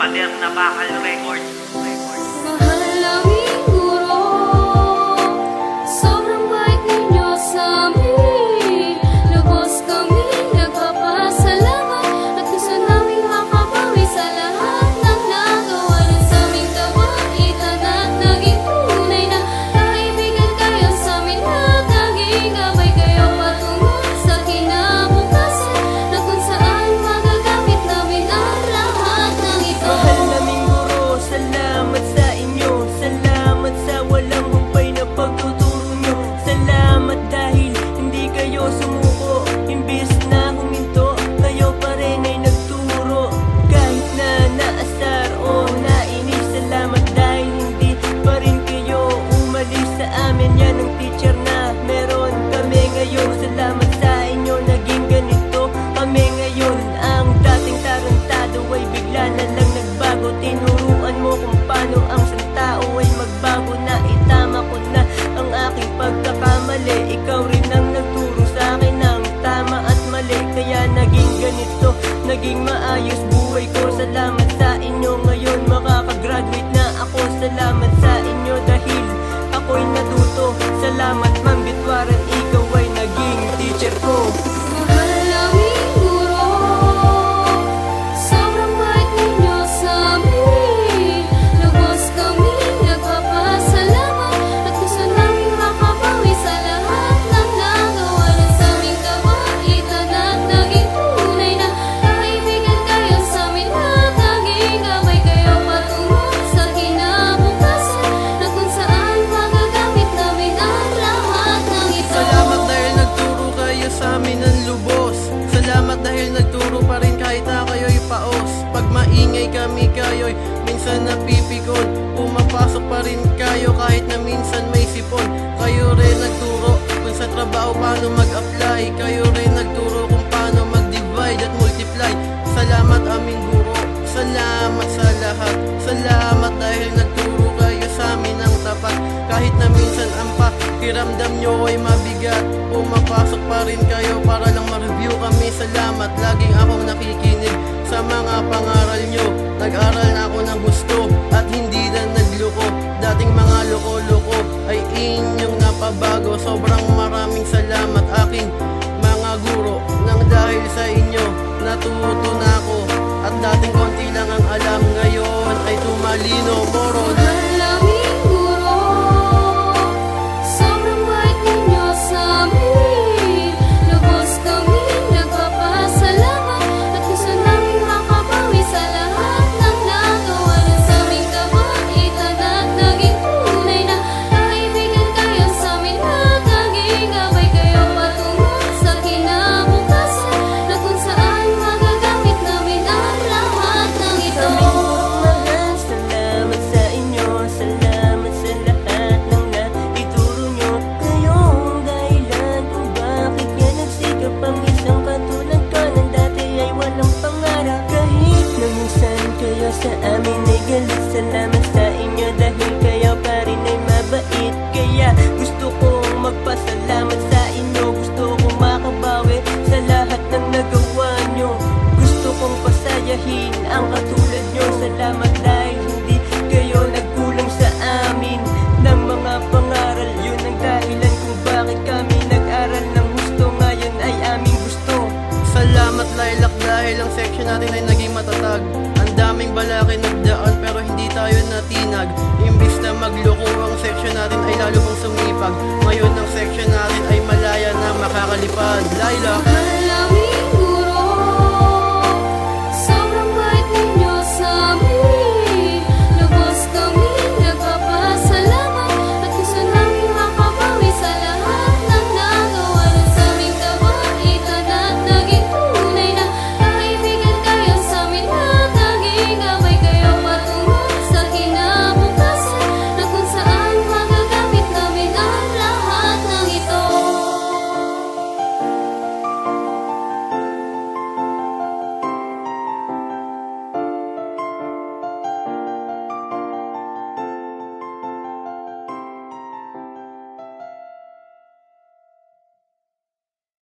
Pader na Bakal Records. Mahal naming guro, sobrang bait ninyo sa amin. Lubos kami nagpapasalamat at gusto namin makabawi sa lahat ng nagawa rin sa aming kabaitan at naging tunay na kaibigan kayo sa amin at naging gabay kayo patungo sa kinabukasan na kung saan magagamit namin ang lahat ng ito. Mahal naming guro, salamat sa inyo. Salamat sa walang humpay na pagtuturo nyo. Salamat dahil hindi kayo sumuko. Imbis na huminto, kayo pa rin ay nagturo. Kahit na naasar o nainis, salamat dahil hindi pa rin kayo umalis sa amin. Yan ang teacher na meron kami ngayon. Salamat sa inyo, naging ganito kami ngayon. Ang dating tarantado ay bigla na lang nagbago. Tinuruan mo kung paano ang isang tao ay magbago na. Itama ko na ang aking pagkakamali. Ikaw rin ang nagturo sa akin ng tama at mali. Kaya naging ganito, naging maayos buhay ko. Salamat sa inyo, ngayon makakagraduate na ako. Salamat sa inyo dahil ako'y natuto. Salamat Ma'am Bitwaran, ikaw ay naging teacher ko. Mahal naming guro, sobrang bait ninyo sa amin. Lubos kami nagpapasalamat at gusto namin makabawi sa lahat ng nagawa rin sa aming kabaitan at naging tunay na kaibigan kayo sa amin at naging gabay kayo patungo sa kinabukasan na kung saan magagamit namin ang lahat ng ito. Salamat dahil nagturo kayo sa amin ng lubos. Salamat dahil nagturo pa rin kahit na kayo'y paos. Pag maingay kami kayo'y minsan napipikon. Pumapasok pa rin kayo kahit na minsan may sipon. Kayo rin nagturo kung sa trabaho paano mag-apply. Kayo rin nagturo kung paano mag-divide at multiply. Salamat aming guro, salamat sa lahat. Salamat dahil nagturo kayo sa amin ng tapat. Kahit na minsan ang pakiramdam nyo ay mabigat, pumapasok pa rin kayo para lang ma-review kami. Salamat, laging akong nakikinig sa mga pangaral nyo. Nag-aral na ako ng gusto at hindi na nagloko. Dating mga loko-loko ay inyong napabago. Sobrang maraming salamat aking mga guro. Nang dahil sa inyo, natuto na ako. At dating konti lang ang alam, ngayon ay tumalino. Moron. Mahal naming guro, sobrang bait ninyo sa amin. Lubos kami nagpapasalamat at gusto namin makabawi sa lahat ng nagawa rin sa aming kabaitan at naging tunay na kaibigan kayo sa amin at naging gabay kayo patungo sa kinabukasan na kung saan magagamit namin ang lahat ng ito. Mahal, salamat sa inyo. Salamat sa lahat ng naituro nyo. Kayo ang dahilan kung bakit nga nagsikap ang isang katulad ko nang dati ay walang pangarap. Kahit na minsan kayo sa amin ay galit, salamat sa inyo dahil kayo pa rin ay mabait. Kaya gusto kong magpasalamat sa inyo. Gusto kong makabawi sa lahat ng nagawa nyo. Gusto kong pasayahin ang katulad nyo. Salamat dahil hindi kayo nagkulang sa amin ng mga pangaral. Yun ang dahilan kung bakit kami nag-aral ng gusto. Ngayon ay aming gusto. Salamat Lilac dahil ang section natin ay naging matatag. Ang daming balaki nagdaan pero hindi tayo natinag. Imbis na magloko, ang section natin ay lalo pang sumipag. Ngayon ang section